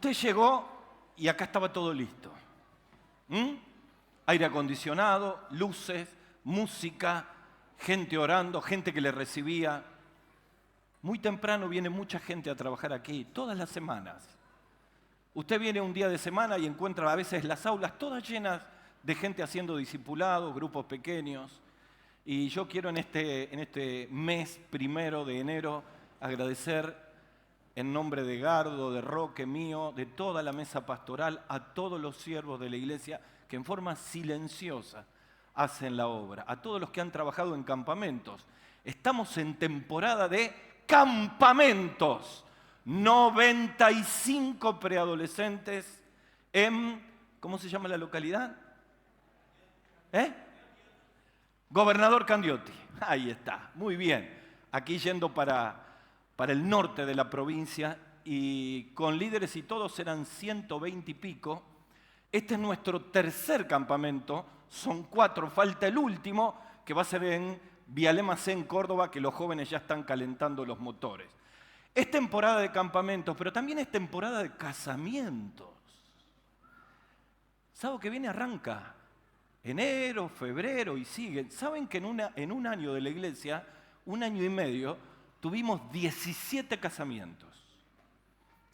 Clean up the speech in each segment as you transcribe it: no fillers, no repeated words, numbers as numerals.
Usted llegó y acá estaba todo listo. Aire acondicionado, luces, música, gente orando, gente que le recibía. Muy temprano viene mucha gente a trabajar aquí, todas las semanas. Usted viene un día de semana y encuentra a veces las aulas todas llenas de gente haciendo discipulado, grupos pequeños. Y yo quiero en este mes primero de enero agradecer en nombre de Gardo, de Roque, mío, de toda la mesa pastoral, a todos los siervos de la iglesia que en forma silenciosa hacen la obra, a todos los que han trabajado en campamentos. Estamos en temporada de campamentos. 95 preadolescentes en, ¿cómo se llama la localidad? Gobernador Candioti. Ahí está, muy bien. Aquí yendo para el norte de la provincia y con líderes y todos eran 120 y pico. Este es nuestro tercer campamento, son 4, falta el último que va a ser en Vialema C en Córdoba, que los jóvenes ya están calentando los motores. Es temporada de campamentos, pero también es temporada de casamientos. Sábado que viene arranca, enero, febrero y sigue. ¿Saben que en un año de la iglesia, un año y medio, tuvimos 17 casamientos?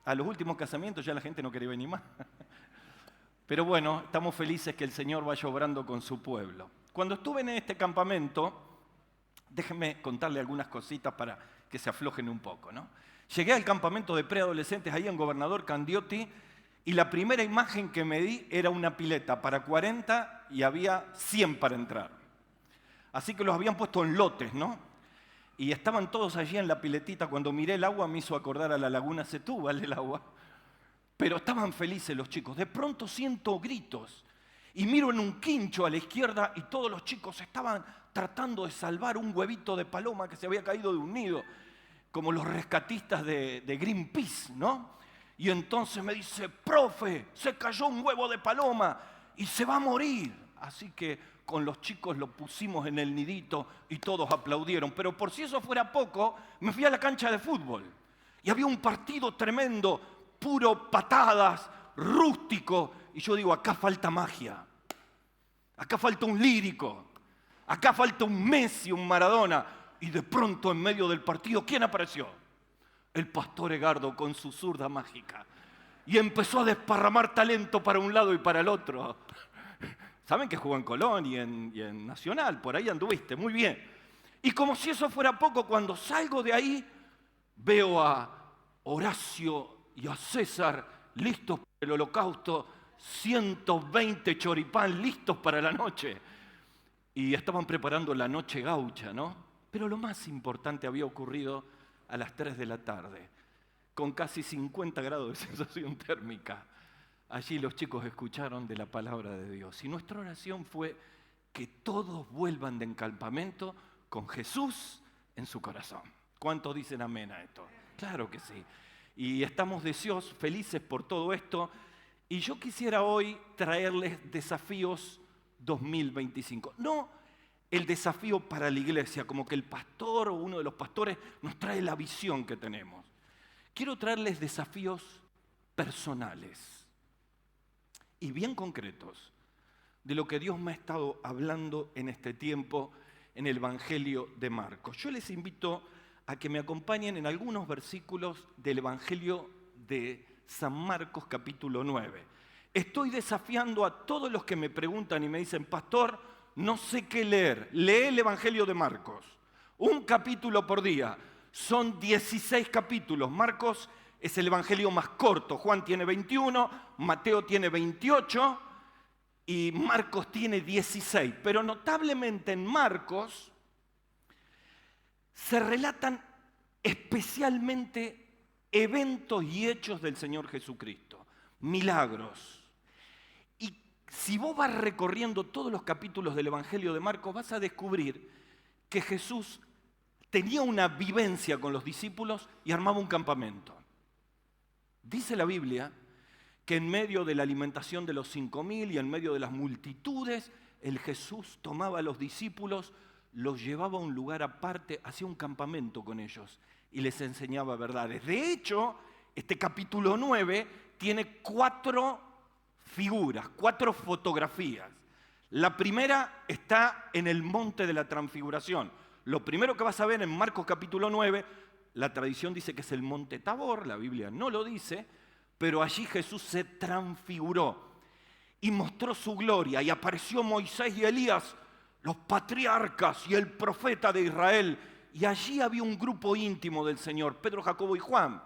A los últimos casamientos ya la gente no quería venir más. Pero bueno, estamos felices que el Señor vaya obrando con su pueblo. Cuando estuve en este campamento, déjenme contarle algunas cositas para que se aflojen un poco, ¿no? Llegué al campamento de preadolescentes ahí en Gobernador Candioti y la primera imagen que me di era una pileta para 40 y había 100 para entrar. Así que los habían puesto en lotes, ¿no? Y estaban todos allí en la piletita. Cuando miré el agua me hizo acordar a la laguna Setúbal el agua. Pero estaban felices los chicos. De pronto siento gritos y miro en un quincho a la izquierda y todos los chicos estaban tratando de salvar un huevito de paloma que se había caído de un nido, como los rescatistas de Greenpeace, ¿no? Y entonces me dice, profe, se cayó un huevo de paloma y se va a morir. Así que con los chicos lo pusimos en el nidito y todos aplaudieron. Pero por si eso fuera poco, me fui a la cancha de fútbol y había un partido tremendo, puro patadas, rústico. Y yo digo, acá falta magia, acá falta un lírico, acá falta un Messi, un Maradona. Y de pronto en medio del partido, ¿quién apareció? El pastor Egardo con su zurda mágica. Y empezó a desparramar talento para un lado y para el otro. Saben que jugó en Colón y en Nacional, por ahí anduviste, muy bien. Y como si eso fuera poco, cuando salgo de ahí, veo a Horacio y a César listos para el holocausto, 120 choripán listos para la noche. Y estaban preparando la noche gaucha, ¿no? Pero lo más importante había ocurrido a las 3 de la tarde, con casi 50 grados de sensación térmica. Allí los chicos escucharon de la palabra de Dios. Y nuestra oración fue que todos vuelvan de campamento con Jesús en su corazón. ¿Cuántos dicen amén a esto? Claro que sí. Y estamos deseosos, felices por todo esto. Y yo quisiera hoy traerles desafíos 2025. No el desafío para la iglesia, como que el pastor o uno de los pastores nos trae la visión que tenemos. Quiero traerles desafíos personales y bien concretos de lo que Dios me ha estado hablando en este tiempo en el Evangelio de Marcos. Yo les invito a que me acompañen en algunos versículos del Evangelio de San Marcos capítulo 9. Estoy desafiando a todos los que me preguntan y me dicen, pastor, no sé qué leer. Lee el Evangelio de Marcos. Un capítulo por día. Son 16 capítulos. Marcos es el Evangelio más corto. Juan tiene 21, Mateo tiene 28 y Marcos tiene 16. Pero notablemente en Marcos se relatan especialmente eventos y hechos del Señor Jesucristo. Milagros. Si vos vas recorriendo todos los capítulos del Evangelio de Marcos, vas a descubrir que Jesús tenía una vivencia con los discípulos y armaba un campamento. Dice la Biblia que en medio de la alimentación de los 5.000 y en medio de las multitudes, el Jesús tomaba a los discípulos, los llevaba a un lugar aparte, hacía un campamento con ellos y les enseñaba verdades. De hecho, Este capítulo 9 tiene 4 figuras, 4 fotografías. La primera está en el monte de la transfiguración. Lo primero que vas a ver en Marcos capítulo 9, la tradición dice que es el monte Tabor, la Biblia no lo dice, pero allí Jesús se transfiguró y mostró su gloria, y apareció Moisés y Elías, los patriarcas y el profeta de Israel, y allí había un grupo íntimo del Señor, Pedro, Jacobo y Juan,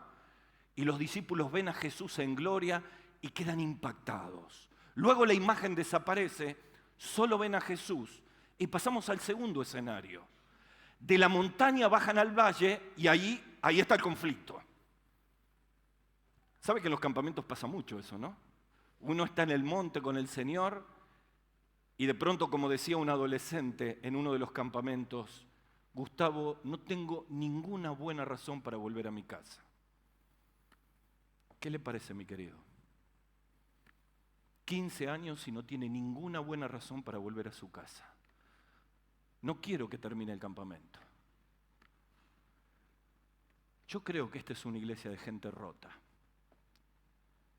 y los discípulos ven a Jesús en gloria y quedan impactados. Luego la imagen desaparece, solo ven a Jesús, y pasamos al segundo escenario. De la montaña bajan al valle, y ahí está el conflicto. ¿Sabe que en los campamentos pasa mucho eso, no? Uno está en el monte con el Señor y de pronto, como decía un adolescente en uno de los campamentos, Gustavo, no tengo ninguna buena razón para volver a mi casa. ¿Qué le parece, mi querido? 15 años y no tiene ninguna buena razón para volver a su casa. No quiero que termine el campamento. Yo creo que esta es una iglesia de gente rota.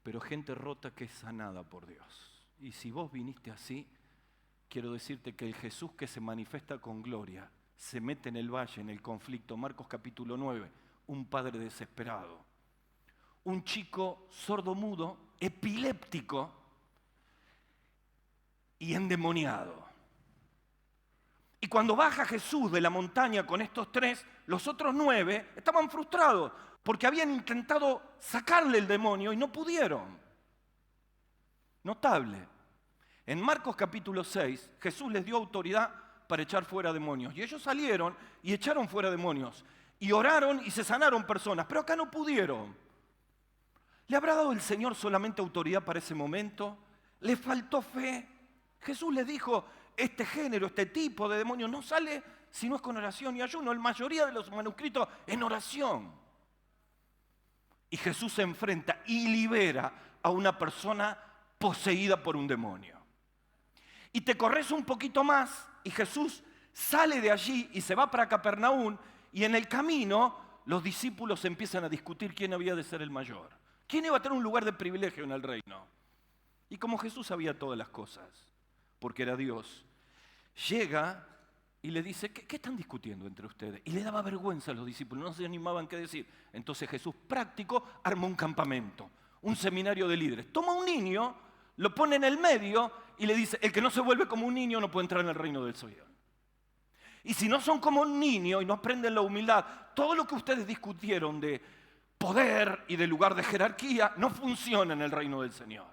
Pero gente rota que es sanada por Dios. Y si vos viniste así, quiero decirte que el Jesús que se manifiesta con gloria, se mete en el valle, en el conflicto. Marcos capítulo 9, un padre desesperado. Un chico sordo-mudo, epiléptico y endemoniado. Y cuando baja Jesús de la montaña con estos 3, los otros 9 estaban frustrados porque habían intentado sacarle el demonio y no pudieron. Notable. En Marcos capítulo 6, Jesús les dio autoridad para echar fuera demonios. Y ellos salieron y echaron fuera demonios. Y oraron y se sanaron personas. Pero acá no pudieron. ¿Le habrá dado el Señor solamente autoridad para ese momento? ¿Le faltó fe? Jesús les dijo, este género, este tipo de demonio no sale si no es con oración y ayuno. La mayoría de los manuscritos en oración. Y Jesús se enfrenta y libera a una persona poseída por un demonio. Y te corres un poquito más y Jesús sale de allí y se va para Capernaum, y en el camino los discípulos empiezan a discutir quién había de ser el mayor. ¿Quién iba a tener un lugar de privilegio en el reino? Y como Jesús sabía todas las cosas, porque era Dios, llega y le dice, ¿qué están discutiendo entre ustedes? Y le daba vergüenza a los discípulos, no se animaban qué decir. Entonces Jesús, práctico, armó un campamento, un seminario de líderes. Toma un niño, lo pone en el medio y le dice, el que no se vuelve como un niño no puede entrar en el reino del cielo. Y si no son como un niño y no aprenden la humildad, todo lo que ustedes discutieron de poder y de lugar de jerarquía no funciona en el reino del Señor.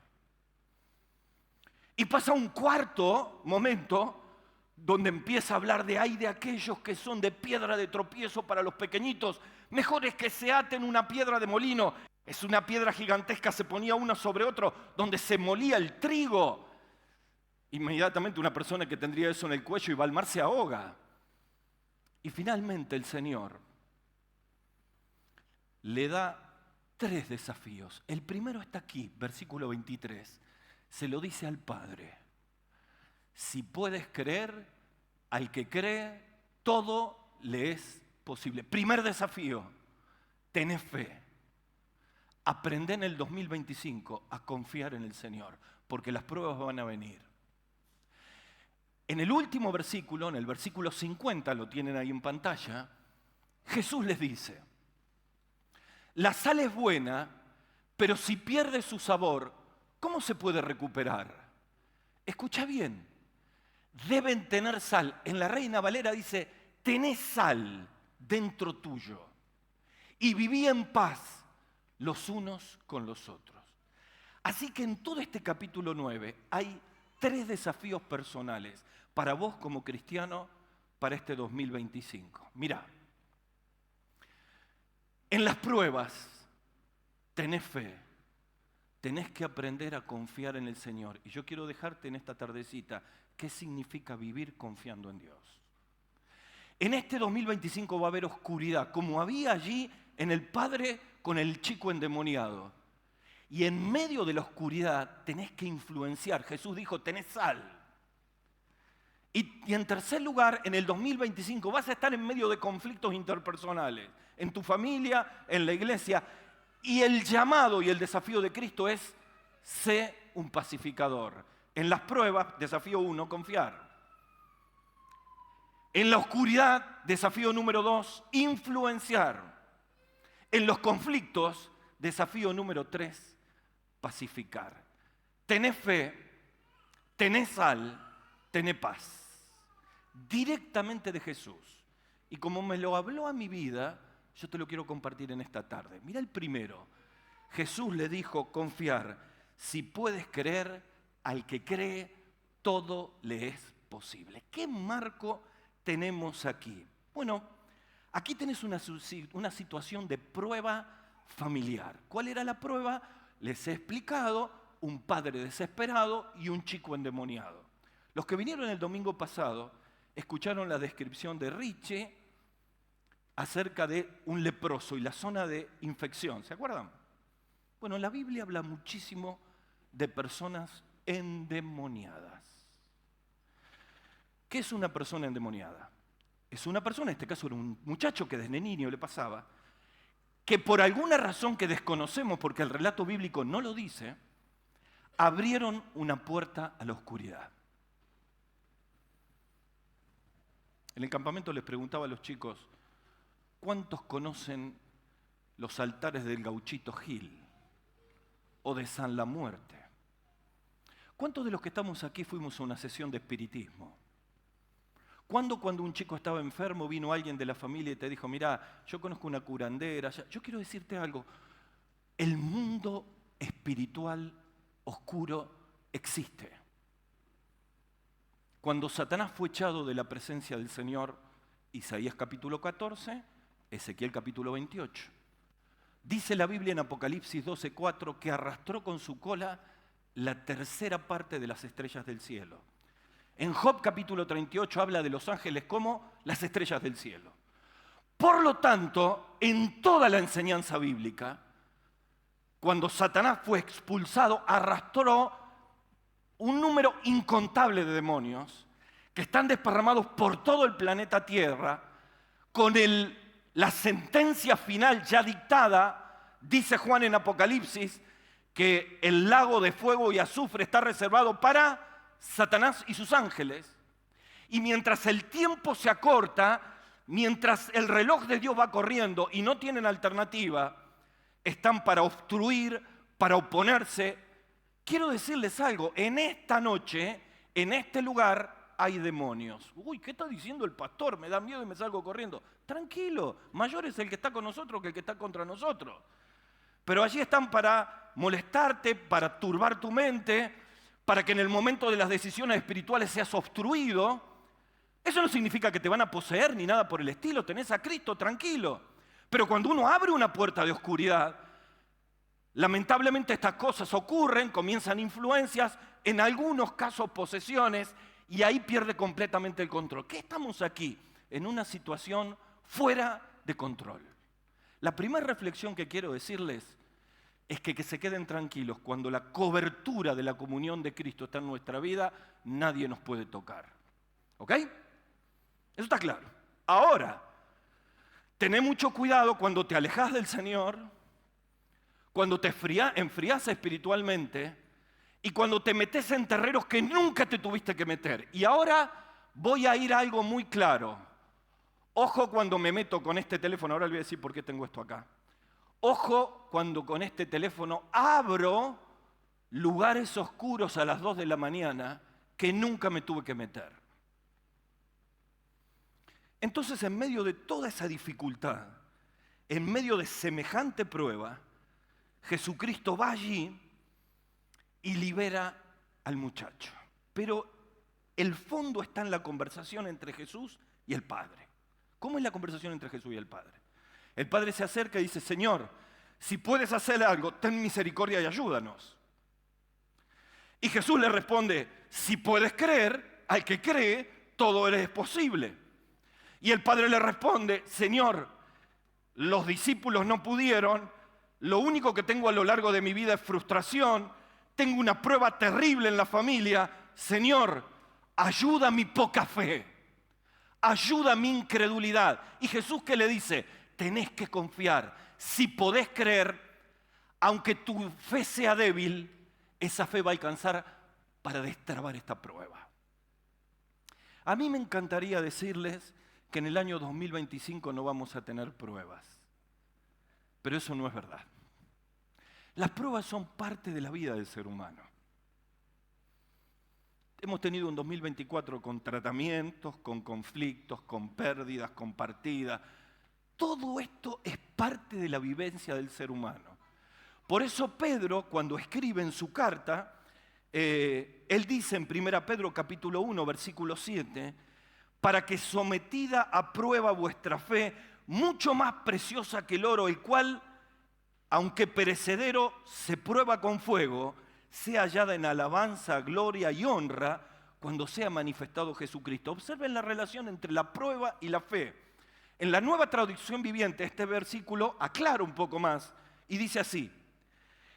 Y pasa un cuarto momento donde empieza a hablar de ay de aquellos que son de piedra de tropiezo para los pequeñitos, mejor es que se aten una piedra de molino. Es una piedra gigantesca, se ponía una sobre otro, donde se molía el trigo. Inmediatamente una persona que tendría eso en el cuello y va al mar se ahoga. Y finalmente el Señor le da 3 desafíos. El primero está aquí, versículo 23. Se lo dice al Padre. Si puedes creer, al que cree, todo le es posible. Primer desafío, tenés fe. Aprende en el 2025 a confiar en el Señor, porque las pruebas van a venir. En el último versículo, en el versículo 50, lo tienen ahí en pantalla, Jesús les dice, la sal es buena, pero si pierde su sabor, ¿cómo se puede recuperar? Escucha bien. Deben tener sal. En la Reina Valera dice, tenés sal dentro tuyo y viví en paz los unos con los otros. Así que en todo este capítulo 9 hay 3 desafíos personales para vos como cristiano para este 2025. Mirá, en las pruebas tenés fe, tenés que aprender a confiar en el Señor. Y yo quiero dejarte en esta tardecita qué significa vivir confiando en Dios. En este 2025 va a haber oscuridad, como había allí en el padre con el chico endemoniado. Y en medio de la oscuridad tenés que influenciar. Jesús dijo, tenés sal. Y en tercer lugar, en el 2025 vas a estar en medio de conflictos interpersonales, en tu familia, en la iglesia. Y el llamado y el desafío de Cristo es: sé un pacificador. En las pruebas, desafío 1, confiar. En la oscuridad, desafío número 2, influenciar. En los conflictos, desafío número 3, pacificar. Tenés fe, tenés sal, tenés paz. Directamente de Jesús. Y como me lo habló a mi vida, yo te lo quiero compartir en esta tarde. Mira el primero. Jesús le dijo: confiar. Si puedes creer, al que cree, todo le es posible. ¿Qué marco tenemos aquí? Bueno, aquí tenés una situación de prueba familiar. ¿Cuál era la prueba? Les he explicado: un padre desesperado y un chico endemoniado. Los que vinieron el domingo pasado escucharon la descripción de Richie acerca de un leproso y la zona de infección. ¿Se acuerdan? Bueno, la Biblia habla muchísimo de personas endemoniadas. ¿Qué es una persona endemoniada? Es una persona, en este caso era un muchacho que desde niño le pasaba, que por alguna razón que desconocemos, porque el relato bíblico no lo dice, abrieron una puerta a la oscuridad. En el campamento les preguntaba a los chicos: ¿cuántos conocen los altares del Gauchito Gil o de San La Muerte? ¿Cuántos de los que estamos aquí fuimos a una sesión de espiritismo? ¿Cuándo, cuando un chico estaba enfermo, vino alguien de la familia y te dijo: mirá, yo conozco una curandera? Yo quiero decirte algo: el mundo espiritual oscuro existe. Cuando Satanás fue echado de la presencia del Señor, Isaías capítulo 14, Ezequiel capítulo 28. Dice la Biblia en Apocalipsis 12:4 que arrastró con su cola la tercera parte de las estrellas del cielo. En Job capítulo 38 habla de los ángeles como las estrellas del cielo. Por lo tanto, en toda la enseñanza bíblica, cuando Satanás fue expulsado, arrastró un número incontable de demonios que están desparramados por todo el planeta Tierra, con la sentencia final ya dictada. Dice Juan en Apocalipsis que el lago de fuego y azufre está reservado para Satanás y sus ángeles. Y mientras el tiempo se acorta, mientras el reloj de Dios va corriendo y no tienen alternativa, están para obstruir, para oponerse. Quiero decirles algo: en esta noche, en este lugar, hay demonios. Uy, ¿qué está diciendo el pastor? Me da miedo y me salgo corriendo. Tranquilo, mayor es el que está con nosotros que el que está contra nosotros. Pero allí están para molestarte, para turbar tu mente, para que en el momento de las decisiones espirituales seas obstruido. Eso no significa que te van a poseer ni nada por el estilo. Tenés a Cristo, tranquilo. Pero cuando uno abre una puerta de oscuridad, lamentablemente estas cosas ocurren, comienzan influencias, en algunos casos posesiones, y ahí pierde completamente el control. ¿Qué estamos aquí? En una situación fuera de control. La primera reflexión que quiero decirles es que se queden tranquilos: cuando la cobertura de la comunión de Cristo está en nuestra vida, nadie nos puede tocar. ¿Ok? Eso está claro. Ahora, tené mucho cuidado cuando te alejas del Señor, cuando te enfriás espiritualmente y cuando te metes en terrenos que nunca te tuviste que meter. Y ahora voy a ir a algo muy claro. Ojo cuando me meto con este teléfono, ahora les voy a decir por qué tengo esto acá. Ojo cuando con este teléfono abro lugares oscuros a las 2 de la mañana que nunca me tuve que meter. Entonces, en medio de toda esa dificultad, en medio de semejante prueba, Jesucristo va allí y libera al muchacho. Pero el fondo está en la conversación entre Jesús y el Padre. ¿Cómo es la conversación entre Jesús y el Padre? El Padre se acerca y dice: Señor, si puedes hacer algo, ten misericordia y ayúdanos. Y Jesús le responde: si puedes creer, al que cree, todo es posible. Y el Padre le responde: Señor, los discípulos no pudieron, lo único que tengo a lo largo de mi vida es frustración, tengo una prueba terrible en la familia. Señor, ayuda mi poca fe, ayuda mi incredulidad. Y Jesús, ¿qué le dice? Tenés que confiar. Si podés creer, aunque tu fe sea débil, esa fe va a alcanzar para destrabar esta prueba. A mí me encantaría decirles que en el año 2025 no vamos a tener pruebas, pero eso no es verdad. Las pruebas son parte de la vida del ser humano. Hemos tenido un 2024 con tratamientos, con conflictos, con pérdidas, con partidas. Todo esto es parte de la vivencia del ser humano. Por eso Pedro, cuando escribe en su carta, él dice en 1 Pedro capítulo 1, versículo 7, para que sometida a prueba vuestra fe, mucho más preciosa que el oro, el cual, aunque perecedero, se prueba con fuego, sea hallada en alabanza, gloria y honra cuando sea manifestado Jesucristo. Observen la relación entre la prueba y la fe. En la Nueva Traducción Viviente, este versículo aclara un poco más y dice así: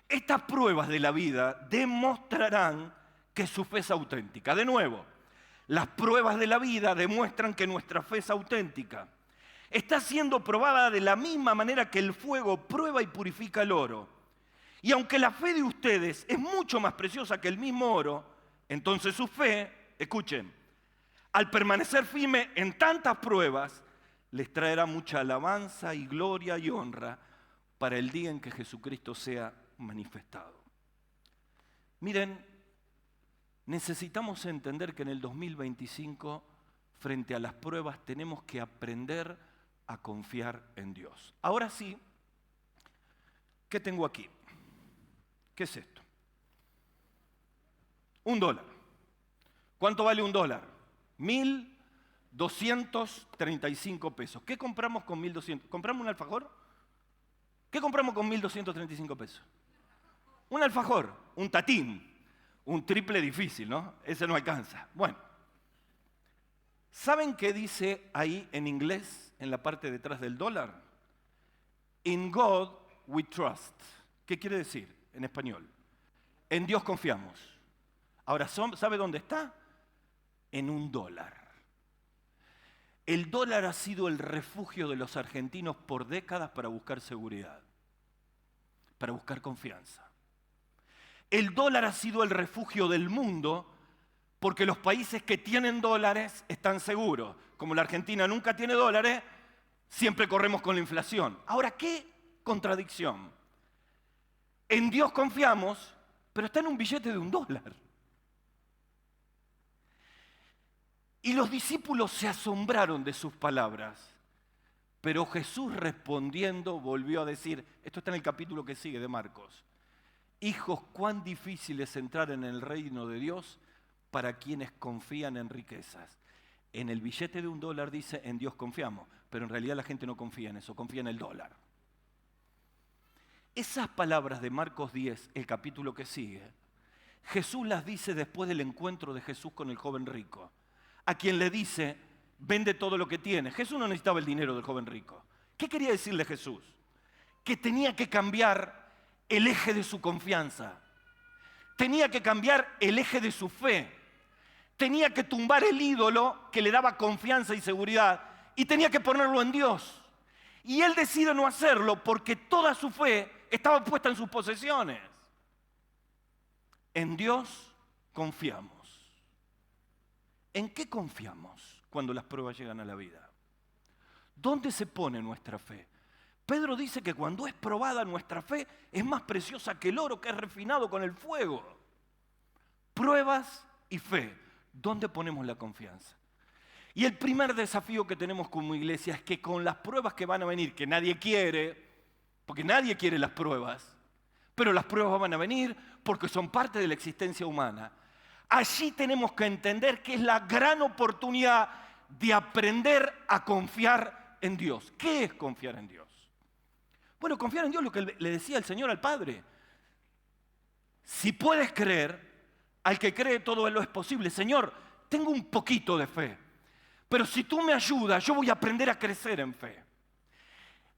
estas pruebas de la vida demostrarán que su fe es auténtica. De nuevo, las pruebas de la vida demuestran que nuestra fe es auténtica. Está siendo probada de la misma manera que el fuego prueba y purifica el oro. Y aunque la fe de ustedes es mucho más preciosa que el mismo oro, entonces su fe, escuchen, al permanecer firme en tantas pruebas, les traerá mucha alabanza y gloria y honra para el día en que Jesucristo sea manifestado. Miren, necesitamos entender que en el 2025, frente a las pruebas, tenemos que aprender a confiar en Dios. Ahora sí, ¿qué tengo aquí? ¿Qué es esto? $1. ¿Cuánto vale $1? 1.235 pesos. ¿Qué compramos con 1.200? ¿Compramos un alfajor? ¿Qué compramos con 1.235 pesos? Un alfajor, un tatín, un triple difícil, ¿no? Ese no alcanza. Bueno, ¿saben qué dice ahí en inglés, en la parte detrás del dólar? In God we trust. ¿Qué quiere decir en español? En Dios confiamos. Ahora, ¿sabe dónde está? En $1. El dólar ha sido el refugio de los argentinos por décadas para buscar seguridad, para buscar confianza. El dólar ha sido el refugio del mundo porque los países que tienen dólares están seguros. Como la Argentina nunca tiene dólares, siempre corremos con la inflación. Ahora, ¿qué contradicción? En Dios confiamos, pero está en un billete de $1. Y los discípulos se asombraron de sus palabras. Pero Jesús respondiendo volvió a decir, esto está en el capítulo que sigue de Marcos: hijos, cuán difícil es entrar en el reino de Dios para quienes confían en riquezas. En el billete de $1 dice, en Dios confiamos, pero en realidad la gente no confía en eso, confía en el dólar. Esas palabras de Marcos 10, el capítulo que sigue, Jesús las dice después del encuentro de Jesús con el joven rico, a quien le dice, vende todo lo que tiene. Jesús no necesitaba el dinero del joven rico. ¿Qué quería decirle Jesús? Que tenía que cambiar el eje de su confianza. Tenía que cambiar el eje de su fe. Tenía que tumbar el ídolo que le daba confianza y seguridad y tenía que ponerlo en Dios. Y él decide no hacerlo porque toda su fe estaba puesta en sus posesiones. En Dios confiamos. ¿En qué confiamos cuando las pruebas llegan a la vida? ¿Dónde se pone nuestra fe? Pedro dice que cuando es probada nuestra fe es más preciosa que el oro que es refinado con el fuego. Pruebas y fe. ¿Dónde ponemos la confianza? Y el primer desafío que tenemos como iglesia es que con las pruebas que van a venir, que nadie quiere, porque nadie quiere las pruebas, pero las pruebas van a venir porque son parte de la existencia humana. Allí tenemos que entender que es la gran oportunidad de aprender a confiar en Dios. ¿Qué es confiar en Dios? Bueno, confiar en Dios es lo que le decía el Señor al Padre. Si puedes creer, al que cree todo lo es posible. Señor, tengo un poquito de fe, pero si tú me ayudas, yo voy a aprender a crecer en fe.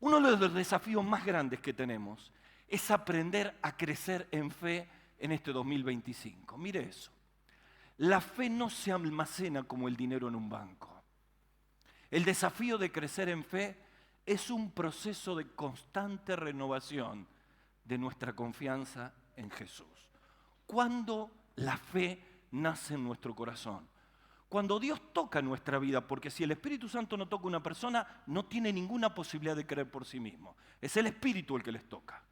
Uno de los desafíos más grandes que tenemos es aprender a crecer en fe en este 2025. Mire eso. La fe no se almacena como el dinero en un banco. El desafío de crecer en fe es un proceso de constante renovación de nuestra confianza en Jesús. ¿Cuándo la fe nace en nuestro corazón? Cuando Dios toca nuestra vida, porque si el Espíritu Santo no toca a una persona, no tiene ninguna posibilidad de creer por sí mismo. Es el Espíritu el que les toca.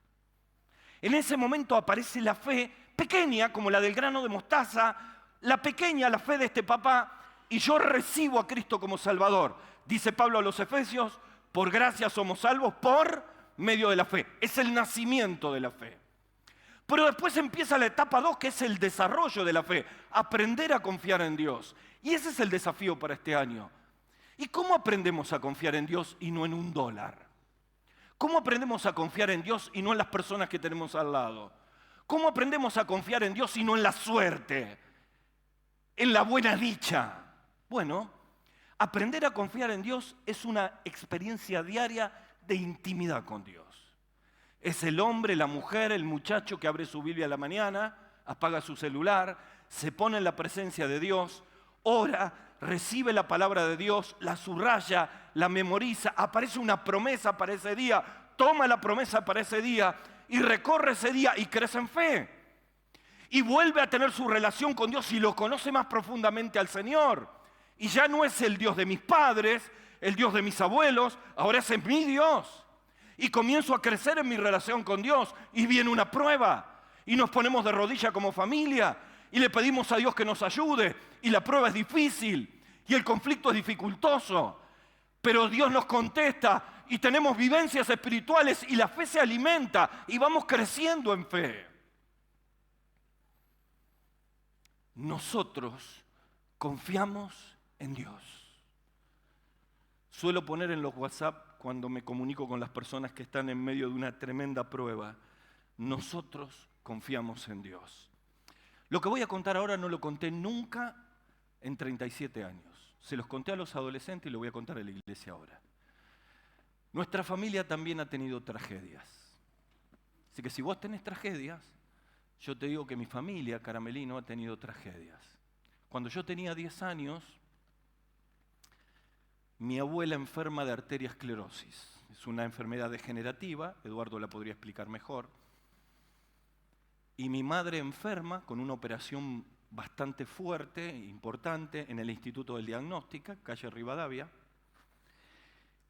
En ese momento aparece la fe pequeña, como la del grano de mostaza, la fe de este papá, y yo recibo a Cristo como Salvador. Dice Pablo a los Efesios, por gracia somos salvos por medio de la fe. Es el nacimiento de la fe. Pero después empieza la etapa 2, que es el desarrollo de la fe, aprender a confiar en Dios. Y ese es el desafío para este año. ¿Y cómo aprendemos a confiar en Dios y no en un dólar? ¿Cómo aprendemos a confiar en Dios y no en las personas que tenemos al lado? ¿Cómo aprendemos a confiar en Dios y no en la suerte, en la buena dicha? Bueno, aprender a confiar en Dios es una experiencia diaria de intimidad con Dios. Es el hombre, la mujer, el muchacho que abre su Biblia a la mañana, apaga su celular, se pone en la presencia de Dios, ora, recibe la palabra de Dios, la subraya, la memoriza, aparece una promesa para ese día, toma la promesa para ese día y recorre ese día y crece en fe. Y vuelve a tener su relación con Dios y lo conoce más profundamente al Señor. Y ya no es el Dios de mis padres, el Dios de mis abuelos, ahora ese es mi Dios. Y comienzo a crecer en mi relación con Dios y viene una prueba. Y nos ponemos de rodillas como familia y le pedimos a Dios que nos ayude. Y la prueba es difícil y el conflicto es dificultoso. Pero Dios nos contesta y tenemos vivencias espirituales y la fe se alimenta y vamos creciendo en fe. Nosotros confiamos en Dios. Suelo poner en los WhatsApp cuando me comunico con las personas que están en medio de una tremenda prueba. Nosotros confiamos en Dios. Lo que voy a contar ahora no lo conté nunca en 37 años. Se los conté a los adolescentes y lo voy a contar a la iglesia ahora. Nuestra familia también ha tenido tragedias. Así que si vos tenés tragedias, yo te digo que mi familia, Caramelino, ha tenido tragedias. Cuando yo tenía 10 años, mi abuela enferma de arteriosclerosis. Es una enfermedad degenerativa, Eduardo la podría explicar mejor. Y mi madre enferma con una operación bastante fuerte, importante, en el Instituto del Diagnóstico, calle Rivadavia.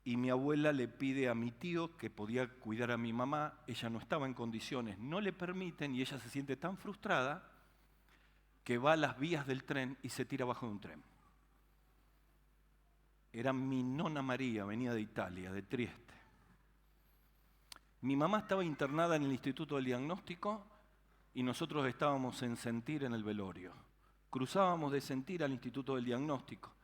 Y mi abuela le pide a mi tío que podía cuidar a mi mamá. Ella no estaba en condiciones, no le permiten, y ella se siente tan frustrada que va a las vías del tren y se tira abajo de un tren. Era mi nona María, venía de Italia, de Trieste. Mi mamá estaba internada en el Instituto del Diagnóstico y nosotros estábamos en Sentir en el velorio. Cruzábamos de Sentir al Instituto del Diagnóstico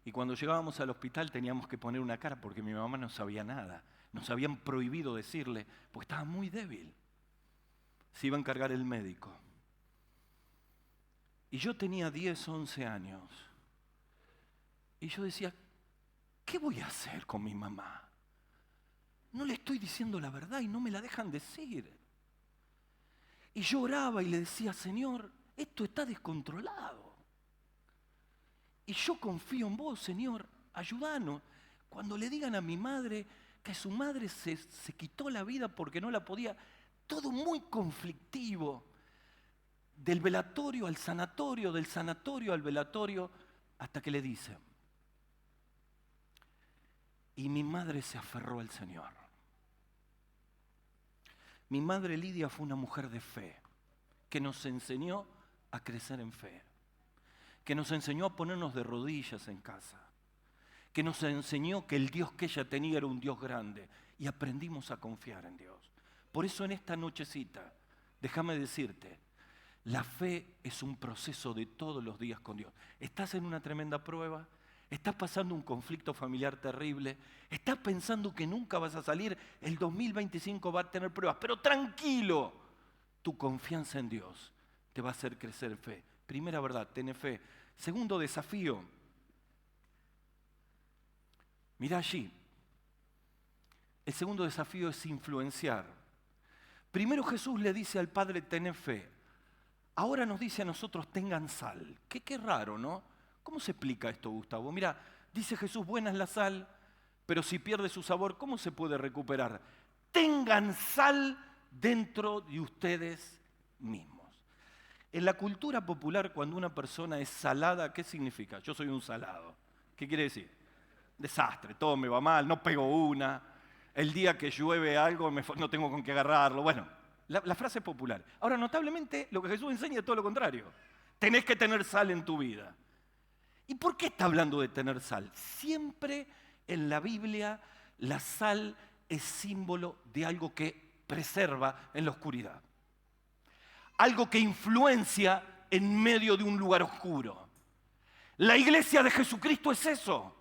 y cuando llegábamos al hospital teníamos que poner una cara porque mi mamá no sabía nada. Nos habían prohibido decirle, porque estaba muy débil. Se iba a encargar el médico. Y yo tenía 10, 11 años. Y yo decía, ¿qué voy a hacer con mi mamá? No le estoy diciendo la verdad y no me la dejan decir. Y yo oraba y le decía, Señor, esto está descontrolado. Y yo confío en vos, Señor, ayúdanos. Cuando le digan a mi madre que su madre se quitó la vida porque no la podía, todo muy conflictivo. Del velatorio al sanatorio, del sanatorio al velatorio, hasta que le dicen. Y mi madre se aferró al Señor. Mi madre Lidia fue una mujer de fe, que nos enseñó a crecer en fe, que nos enseñó a ponernos de rodillas en casa, que nos enseñó que el Dios que ella tenía era un Dios grande y aprendimos a confiar en Dios. Por eso en esta nochecita, déjame decirte, la fe es un proceso de todos los días con Dios. ¿Estás en una tremenda prueba? ¿Estás pasando un conflicto familiar terrible? ¿Estás pensando que nunca vas a salir? El 2025 va a tener pruebas, pero tranquilo, tu confianza en Dios te va a hacer crecer fe. Primera verdad, ten fe. Segundo desafío, mira allí. El segundo desafío es influenciar. Primero Jesús le dice al Padre, ten fe. Ahora nos dice a nosotros, tengan sal. Qué raro, ¿no? ¿Cómo se explica esto, Gustavo? Mira, dice Jesús, buena es la sal, pero si pierde su sabor, ¿cómo se puede recuperar? Tengan sal dentro de ustedes mismos. En la cultura popular, cuando una persona es salada, ¿qué significa? Yo soy un salado. ¿Qué quiere decir? Desastre, todo me va mal, no pego una. El día que llueve algo no tengo con qué agarrarlo. Bueno, la frase es popular. Ahora, notablemente, lo que Jesús enseña es todo lo contrario. Tenés que tener sal en tu vida. ¿Y por qué está hablando de tener sal? Siempre en la Biblia la sal es símbolo de algo que preserva en la oscuridad. Algo que influencia en medio de un lugar oscuro. La iglesia de Jesucristo es eso.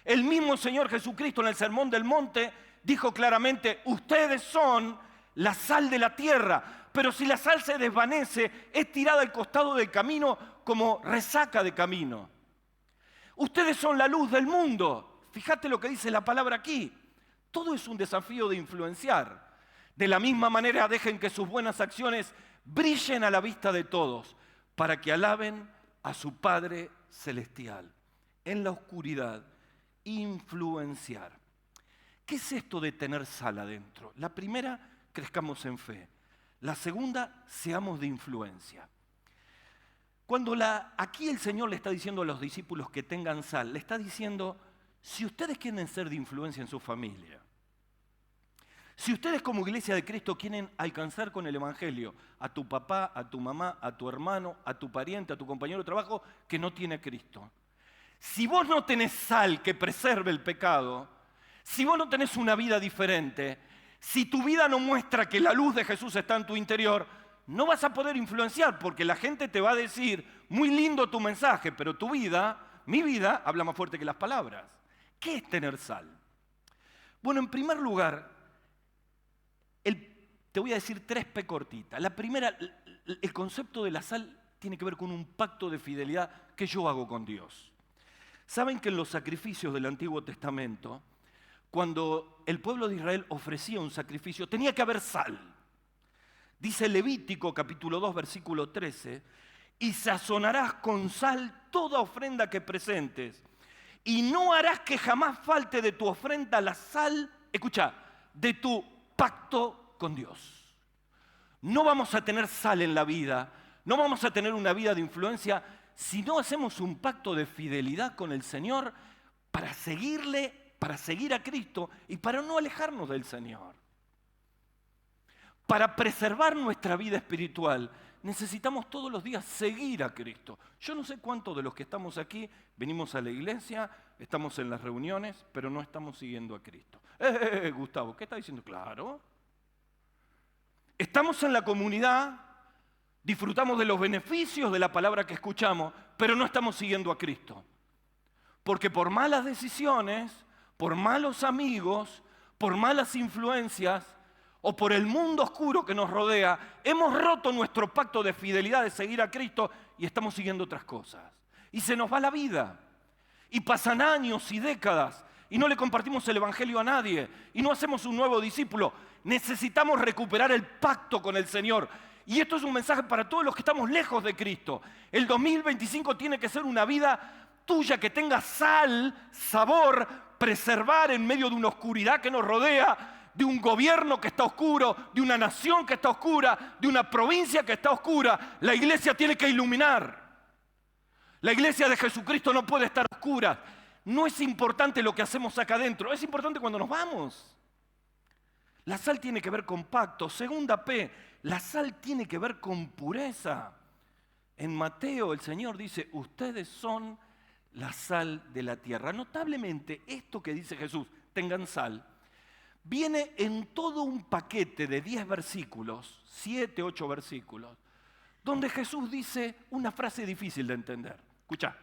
El mismo Señor Jesucristo en el Sermón del Monte dijo claramente, ustedes son la sal de la tierra, pero si la sal se desvanece, es tirada al costado del camino como resaca de camino. Ustedes son la luz del mundo. Fíjate lo que dice la palabra aquí. Todo es un desafío de influenciar. De la misma manera, dejen que sus buenas acciones brillen a la vista de todos, para que alaben a su Padre Celestial. En la oscuridad, influenciar. ¿Qué es esto de tener sal adentro? La primera, crezcamos en fe. La segunda, seamos de influencia. Cuando aquí el Señor le está diciendo a los discípulos que tengan sal, le está diciendo, si ustedes quieren ser de influencia en su familia, si ustedes como iglesia de Cristo quieren alcanzar con el Evangelio a tu papá, a tu mamá, a tu hermano, a tu pariente, a tu compañero de trabajo que no tiene a Cristo, si vos no tenés sal que preserve el pecado, si vos no tenés una vida diferente, si tu vida no muestra que la luz de Jesús está en tu interior, no vas a poder influenciar porque la gente te va a decir, muy lindo tu mensaje, pero tu vida, mi vida, habla más fuerte que las palabras. ¿Qué es tener sal? Bueno, en primer lugar, te voy a decir 3 P cortitas. La primera, el concepto de la sal tiene que ver con un pacto de fidelidad que yo hago con Dios. Saben que en los sacrificios del Antiguo Testamento, cuando el pueblo de Israel ofrecía un sacrificio, tenía que haber sal. Dice Levítico capítulo 2, versículo 13, y sazonarás con sal toda ofrenda que presentes, y no harás que jamás falte de tu ofrenda la sal, escucha, de tu pacto con Dios. No vamos a tener sal en la vida, no vamos a tener una vida de influencia si no hacemos un pacto de fidelidad con el Señor para seguirle, para seguir a Cristo y para no alejarnos del Señor. Para preservar nuestra vida espiritual necesitamos todos los días seguir a Cristo. Yo no sé cuántos de los que estamos aquí venimos a la iglesia, estamos en las reuniones, pero no estamos siguiendo a Cristo. Gustavo, ¿qué está diciendo? Claro. Estamos en la comunidad, disfrutamos de los beneficios de la palabra que escuchamos, pero no estamos siguiendo a Cristo. Porque por malas decisiones, por malos amigos, por malas influencias o por el mundo oscuro que nos rodea, hemos roto nuestro pacto de fidelidad de seguir a Cristo y estamos siguiendo otras cosas. Y se nos va la vida. Y pasan años y décadas y no le compartimos el Evangelio a nadie y no hacemos un nuevo discípulo. Necesitamos recuperar el pacto con el Señor. Y esto es un mensaje para todos los que estamos lejos de Cristo. El 2025 tiene que ser una vida tuya que tenga sal, sabor, preservar en medio de una oscuridad que nos rodea, de un gobierno que está oscuro, de una nación que está oscura, de una provincia que está oscura. La iglesia tiene que iluminar. La iglesia de Jesucristo no puede estar oscura. No es importante lo que hacemos acá adentro, es importante cuando nos vamos. La sal tiene que ver con pacto. Segunda P, la sal tiene que ver con pureza. En Mateo el Señor dice, ustedes son la sal de la tierra. Notablemente, esto que dice Jesús, tengan sal, viene en todo un paquete de 10 versículos, 7, 8 versículos, donde Jesús dice una frase difícil de entender. Escucha.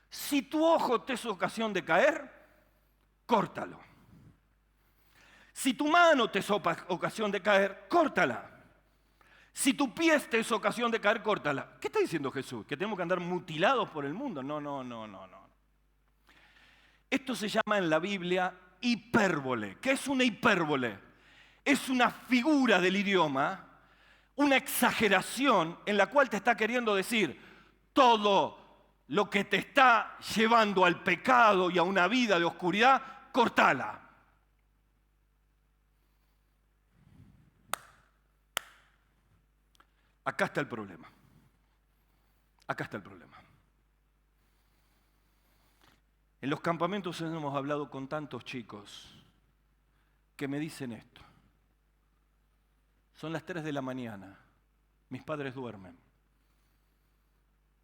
Si tu ojo te es ocasión de caer, córtalo. Si tu mano te es ocasión de caer, córtala. Si tu pie te es ocasión de caer, córtala. ¿Qué está diciendo Jesús? ¿Que tenemos que andar mutilados por el mundo? No. Esto se llama en la Biblia hipérbole. ¿Qué es una hipérbole? Es una figura del idioma, una exageración en la cual te está queriendo decir todo lo que te está llevando al pecado y a una vida de oscuridad, córtala. Acá está el problema. Acá está el problema. En los campamentos hemos hablado con tantos chicos que me dicen esto. Son las 3 de la mañana, mis padres duermen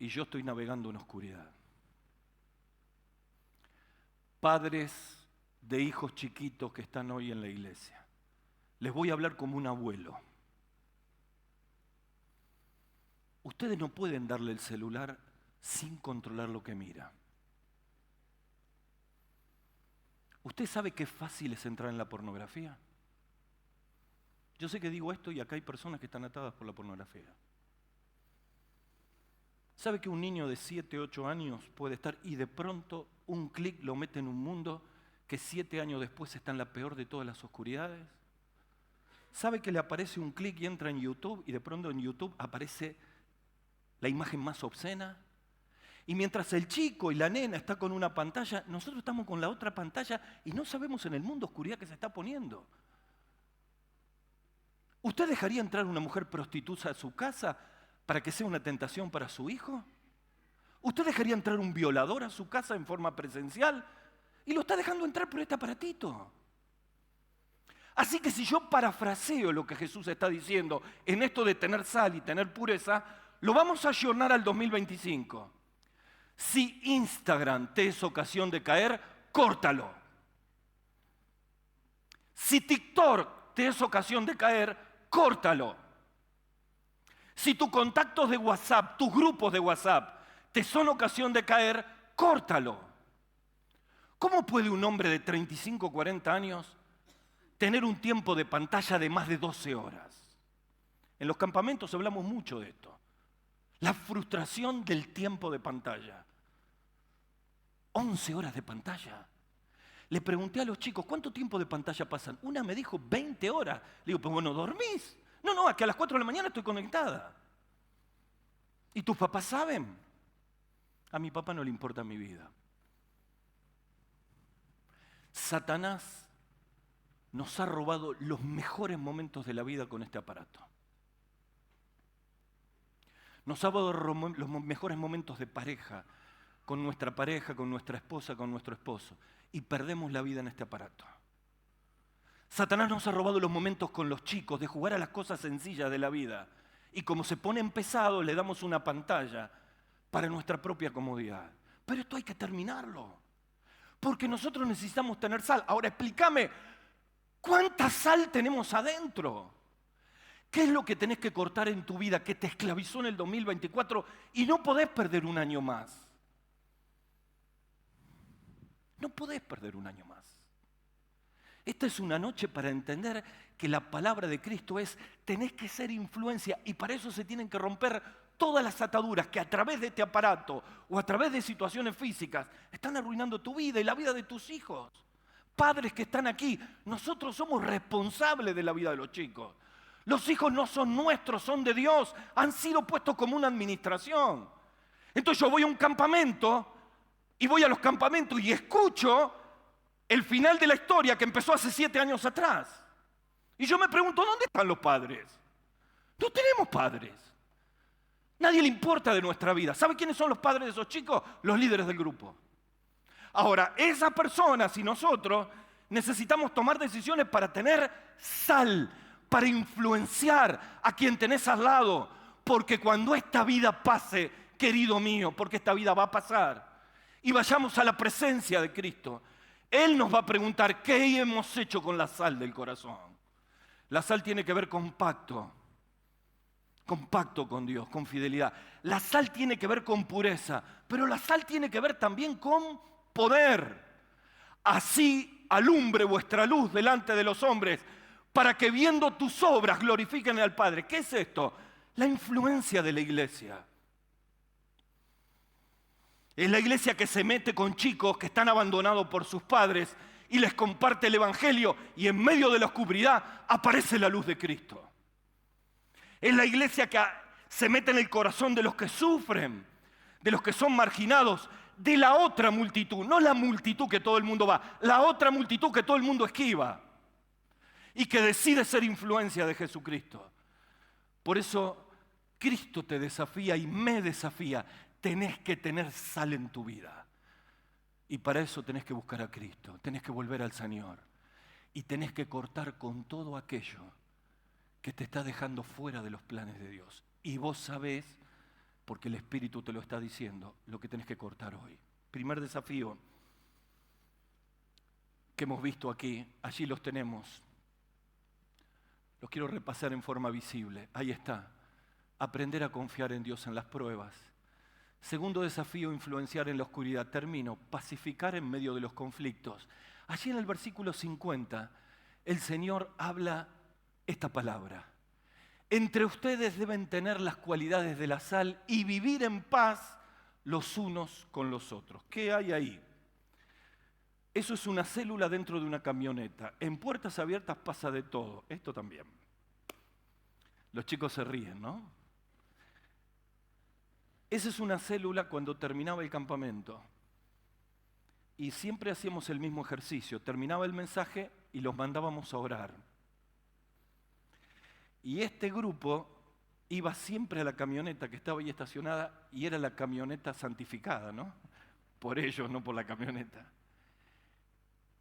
y yo estoy navegando en oscuridad. Padres de hijos chiquitos que están hoy en la iglesia. Les voy a hablar como un abuelo. Ustedes no pueden darle el celular sin controlar lo que mira. ¿Usted sabe qué fácil es entrar en la pornografía? Yo sé que digo esto y acá hay personas que están atadas por la pornografía. ¿Sabe que un niño de 7, 8 años puede estar y de pronto un clic lo mete en un mundo que 7 años después está en la peor de todas las oscuridades? ¿Sabe que le aparece un clic y entra en YouTube y de pronto en YouTube aparece la imagen más obscena? Y mientras el chico y la nena está con una pantalla, nosotros estamos con la otra pantalla y no sabemos en el mundo oscuridad que se está poniendo. ¿Usted dejaría entrar una mujer prostituta a su casa para que sea una tentación para su hijo? ¿Usted dejaría entrar un violador a su casa en forma presencial? Y lo está dejando entrar por este aparatito. Así que si yo parafraseo lo que Jesús está diciendo en esto de tener sal y tener pureza, lo vamos a ayornar al 2025. Si Instagram te es ocasión de caer, córtalo. Si TikTok te es ocasión de caer, córtalo. Si tus contactos de WhatsApp, tus grupos de WhatsApp, te son ocasión de caer, córtalo. ¿Cómo puede un hombre de 35 o 40 años tener un tiempo de pantalla de más de 12 horas? En los campamentos hablamos mucho de esto. La frustración del tiempo de pantalla. 11 horas de pantalla. Le pregunté a los chicos, ¿cuánto tiempo de pantalla pasan? Una me dijo 20 horas. Le digo, pues bueno, ¿dormís? No, aquí a las 4 de la mañana estoy conectada. ¿Y tus papás saben? A mi papá no le importa mi vida. Satanás nos ha robado los mejores momentos de la vida con este aparato. Nos ha robado los mejores momentos de pareja, con nuestra pareja, con nuestra esposa, con nuestro esposo. Y perdemos la vida en este aparato. Satanás nos ha robado los momentos con los chicos, de jugar a las cosas sencillas de la vida. Y como se ponen pesados, le damos una pantalla para nuestra propia comodidad. Pero esto hay que terminarlo. Porque nosotros necesitamos tener sal. Ahora explícame, ¿cuánta sal tenemos adentro? ¿Qué es lo que tenés que cortar en tu vida que te esclavizó en el 2024 y no podés perder un año más? No podés perder un año más. Esta es una noche para entender que la palabra de Cristo es, tenés que ser influencia y para eso se tienen que romper todas las ataduras que a través de este aparato o a través de situaciones físicas están arruinando tu vida y la vida de tus hijos. Padres que están aquí, nosotros somos responsables de la vida de los chicos. Los hijos no son nuestros, son de Dios, han sido puestos como una administración. Entonces yo voy a un campamento y voy a los campamentos y escucho el final de la historia que empezó hace 7 años atrás. Y yo me pregunto, ¿dónde están los padres? No tenemos padres. Nadie le importa de nuestra vida. ¿Sabe quiénes son los padres de esos chicos? Los líderes del grupo. Ahora, esas personas y nosotros necesitamos tomar decisiones para tener sal, para influenciar a quien tenés al lado. Porque cuando esta vida pase, querido mío, porque esta vida va a pasar, y vayamos a la presencia de Cristo, Él nos va a preguntar, ¿qué hemos hecho con la sal del corazón? La sal tiene que ver con pacto con Dios, con fidelidad. La sal tiene que ver con pureza, pero la sal tiene que ver también con poder. Así alumbre vuestra luz delante de los hombres, para que viendo tus obras glorifiquen al Padre. ¿Qué es esto? La influencia de la iglesia. Es la iglesia que se mete con chicos que están abandonados por sus padres y les comparte el evangelio y en medio de la oscuridad aparece la luz de Cristo. Es la iglesia que se mete en el corazón de los que sufren, de los que son marginados, de la otra multitud, no la multitud que todo el mundo va, la otra multitud que todo el mundo esquiva y que decide ser influencia de Jesucristo. Por eso Cristo te desafía y me desafía. Tenés que tener sal en tu vida. Y para eso tenés que buscar a Cristo, tenés que volver al Señor. Y tenés que cortar con todo aquello que te está dejando fuera de los planes de Dios. Y vos sabés, porque el Espíritu te lo está diciendo, lo que tenés que cortar hoy. Primer desafío que hemos visto aquí, allí los tenemos. Los quiero repasar en forma visible. Ahí está. Aprender a confiar en Dios en las pruebas. Segundo desafío, influenciar en la oscuridad. Termino. Pacificar en medio de los conflictos. Allí en el versículo 50, el Señor habla esta palabra. Entre ustedes deben tener las cualidades de la sal y vivir en paz los unos con los otros. ¿Qué hay ahí? Eso es una célula dentro de una camioneta. En puertas abiertas pasa de todo. Esto también. Los chicos se ríen, ¿no? Esa es una célula cuando terminaba el campamento. Y siempre hacíamos el mismo ejercicio. Terminaba el mensaje y los mandábamos a orar. Y este grupo iba siempre a la camioneta que estaba ahí estacionada y era la camioneta santificada, ¿no? Por ellos, no por la camioneta.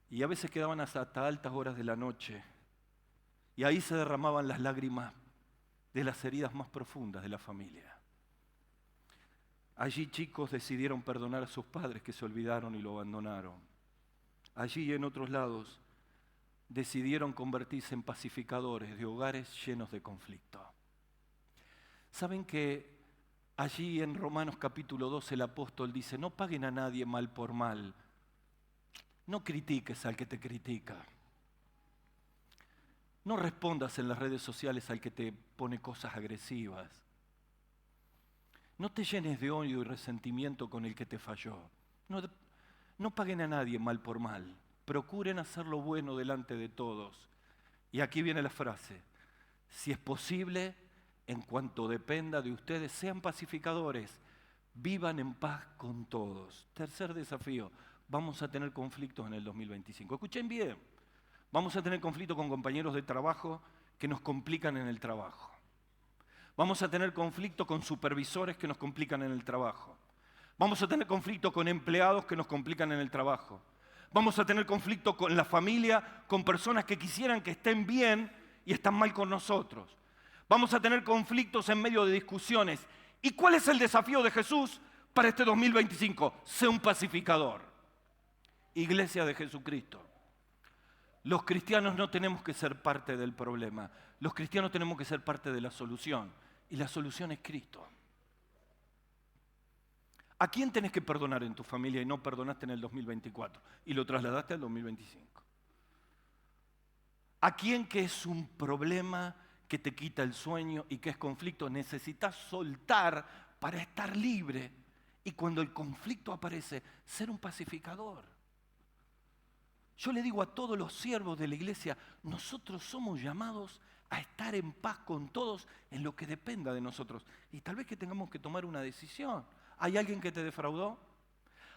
Y a veces quedaban hasta altas horas de la noche. Y ahí se derramaban las lágrimas de las heridas más profundas de la familia. Allí chicos decidieron perdonar a sus padres que se olvidaron y lo abandonaron. Allí y en otros lados decidieron convertirse en pacificadores de hogares llenos de conflicto. ¿Saben que allí en Romanos capítulo 12 el apóstol dice, no paguen a nadie mal por mal, no critiques al que te critica, no respondas en las redes sociales al que te pone cosas agresivas, no te llenes de odio y resentimiento con el que te falló, no paguen a nadie mal por mal, procuren hacer lo bueno delante de todos. Y aquí viene la frase, si es posible, en cuanto dependa de ustedes, sean pacificadores, vivan en paz con todos. Tercer desafío, vamos a tener conflictos en el 2025. Escuchen bien, vamos a tener conflictos con compañeros de trabajo que nos complican en el trabajo. Vamos a tener conflictos con supervisores que nos complican en el trabajo. Vamos a tener conflictos con empleados que nos complican en el trabajo. Vamos a tener conflicto con la familia, con personas que quisieran que estén bien y están mal con nosotros. Vamos a tener conflictos en medio de discusiones. ¿Y cuál es el desafío de Jesús para este 2025? Sé un pacificador. Iglesia de Jesucristo. Los cristianos no tenemos que ser parte del problema. Los cristianos tenemos que ser parte de la solución. Y la solución es Cristo. ¿A quién tenés que perdonar en tu familia y no perdonaste en el 2024 y lo trasladaste al 2025? ¿A quién que es un problema que te quita el sueño y que es conflicto necesitas soltar para estar libre? Y cuando el conflicto aparece, ser un pacificador. Yo le digo a todos los siervos de la iglesia, nosotros somos llamados a estar en paz con todos en lo que dependa de nosotros. Y tal vez que tengamos que tomar una decisión. ¿Hay alguien que te defraudó?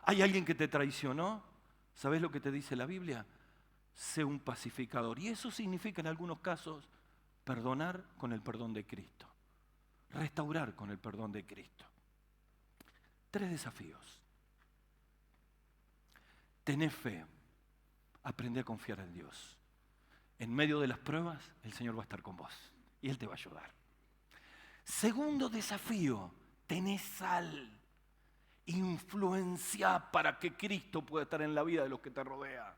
¿Hay alguien que te traicionó? ¿Sabes lo que te dice la Biblia? Sé un pacificador. Y eso significa en algunos casos perdonar con el perdón de Cristo. Restaurar con el perdón de Cristo. 3 desafíos. Tener fe. Aprende a confiar en Dios. En medio de las pruebas, el Señor va a estar con vos. Y Él te va a ayudar. Segundo desafío. Tenés sal. Influencia para que Cristo pueda estar en la vida de los que te rodean.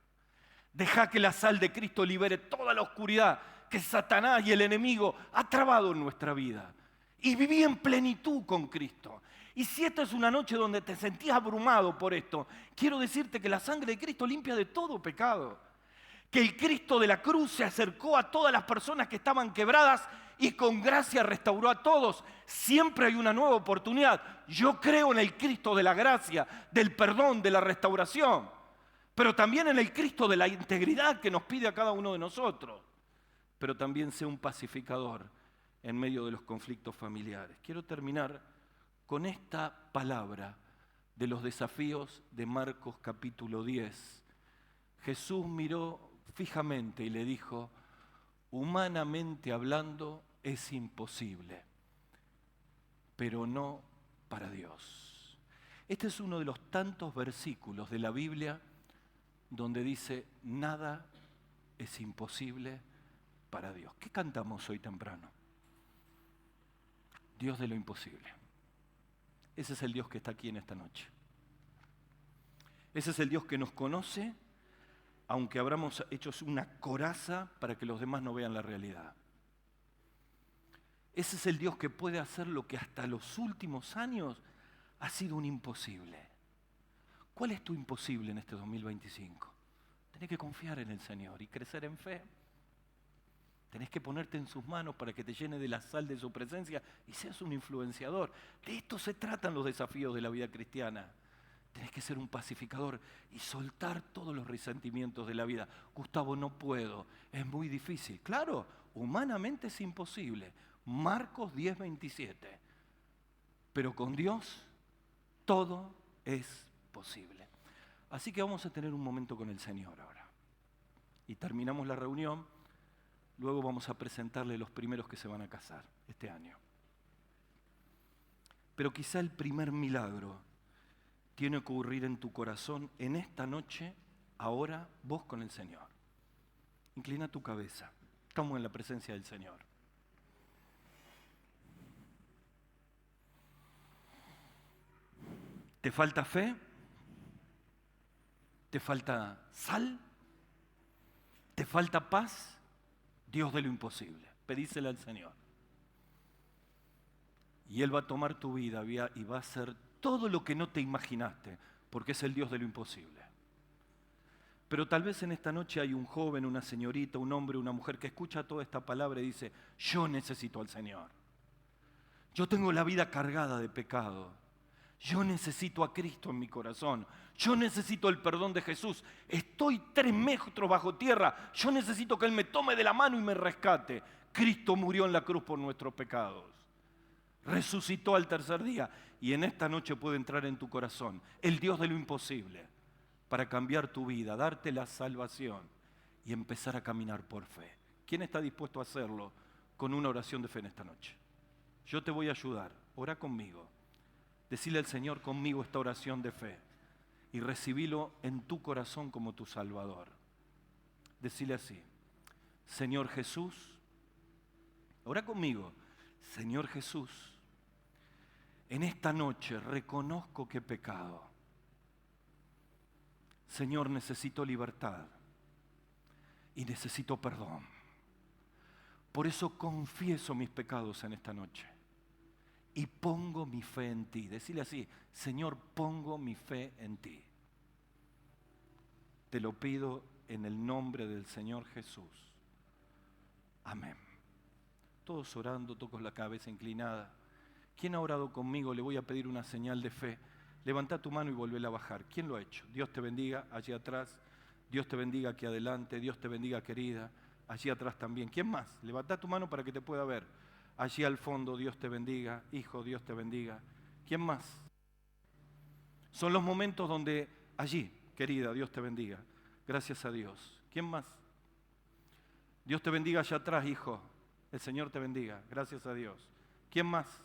Deja que la sal de Cristo libere toda la oscuridad que Satanás y el enemigo ha trabado en nuestra vida. Y viví en plenitud con Cristo. Y si esta es una noche donde te sentías abrumado por esto, quiero decirte que la sangre de Cristo limpia de todo pecado. Que el Cristo de la cruz se acercó a todas las personas que estaban quebradas y con gracia restauró a todos. Siempre hay una nueva oportunidad. Yo creo en el Cristo de la gracia, del perdón, de la restauración, pero también en el Cristo de la integridad que nos pide a cada uno de nosotros. Pero también sé un pacificador en medio de los conflictos familiares. Quiero terminar con esta palabra de los desafíos de Marcos capítulo 10. Jesús miró fijamente y le dijo, humanamente hablando es imposible, pero no para Dios. Este es uno de los tantos versículos de la Biblia donde dice, nada es imposible para Dios. ¿Qué cantamos hoy temprano? Dios de lo imposible. Ese es el Dios que está aquí en esta noche. Ese es el Dios que nos conoce, aunque habramos hecho una coraza para que los demás no vean la realidad. Ese es el Dios que puede hacer lo que hasta los últimos años ha sido un imposible. ¿Cuál es tu imposible en este 2025? Tenés que confiar en el Señor y crecer en fe. Tenés que ponerte en sus manos para que te llene de la sal de su presencia y seas un influenciador. De esto se tratan los desafíos de la vida cristiana. Tenés que ser un pacificador y soltar todos los resentimientos de la vida. Gustavo, no puedo, es muy difícil. Claro, humanamente es imposible. Marcos 10:27. Pero con Dios todo es posible. Así que vamos a tener un momento con el Señor ahora. Y terminamos la reunión. Luego vamos a presentarle los primeros que se van a casar este año. Pero quizá el primer milagro tiene que ocurrir en tu corazón en esta noche, ahora, vos con el Señor. Inclina tu cabeza. Estamos en la presencia del Señor. ¿Te falta fe? ¿Te falta sal? ¿Te falta paz? Dios de lo imposible. Pedísela al Señor. Y Él va a tomar tu vida y va a hacer todo lo que no te imaginaste, porque es el Dios de lo imposible. Pero tal vez en esta noche hay un joven, una señorita, un hombre, una mujer que escucha toda esta palabra y dice, yo necesito al Señor. Yo tengo la vida cargada de pecado. Yo necesito a Cristo en mi corazón. Yo necesito el perdón de Jesús. Estoy 3 metros bajo tierra. Yo necesito que Él me tome de la mano y me rescate. Cristo murió en la cruz por nuestros pecados. Resucitó al tercer día. Y en esta noche puede entrar en tu corazón el Dios de lo imposible para cambiar tu vida, darte la salvación y empezar a caminar por fe. ¿Quién está dispuesto a hacerlo con una oración de fe en esta noche? Yo te voy a ayudar. Ora conmigo. Decile al Señor conmigo esta oración de fe y recibilo en tu corazón como tu Salvador. Decile así, Señor Jesús, ora conmigo, Señor Jesús, en esta noche reconozco que he pecado. Señor, necesito libertad y necesito perdón. Por eso confieso mis pecados en esta noche. Y pongo mi fe en ti. Decile así, Señor, pongo mi fe en ti. Te lo pido en el nombre del Señor Jesús. Amén. Todos orando, todos la cabeza inclinada. ¿Quién ha orado conmigo? Le voy a pedir una señal de fe. Levanta tu mano y volvela a bajar. ¿Quién lo ha hecho? Dios te bendiga allí atrás. Dios te bendiga aquí adelante. Dios te bendiga, querida. Allí atrás también. ¿Quién más? Levanta tu mano para que te pueda ver. Allí al fondo, Dios te bendiga. Hijo, Dios te bendiga. ¿Quién más? Son los momentos donde allí, querida, Dios te bendiga. Gracias a Dios. ¿Quién más? Dios te bendiga allá atrás, hijo. El Señor te bendiga. Gracias a Dios. ¿Quién más?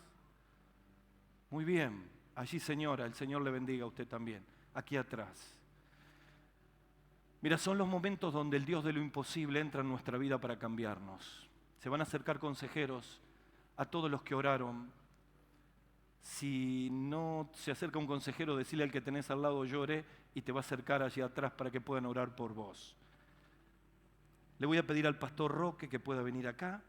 Muy bien. Allí, señora, el Señor le bendiga a usted también. Aquí atrás. Mira, son los momentos donde el Dios de lo imposible entra en nuestra vida para cambiarnos. Se van a acercar consejeros a todos los que oraron. Si no se acerca un consejero, decile al que tenés al lado, yo oré, y te va a acercar allí atrás para que puedan orar por vos. Le voy a pedir al pastor Roque que pueda venir acá.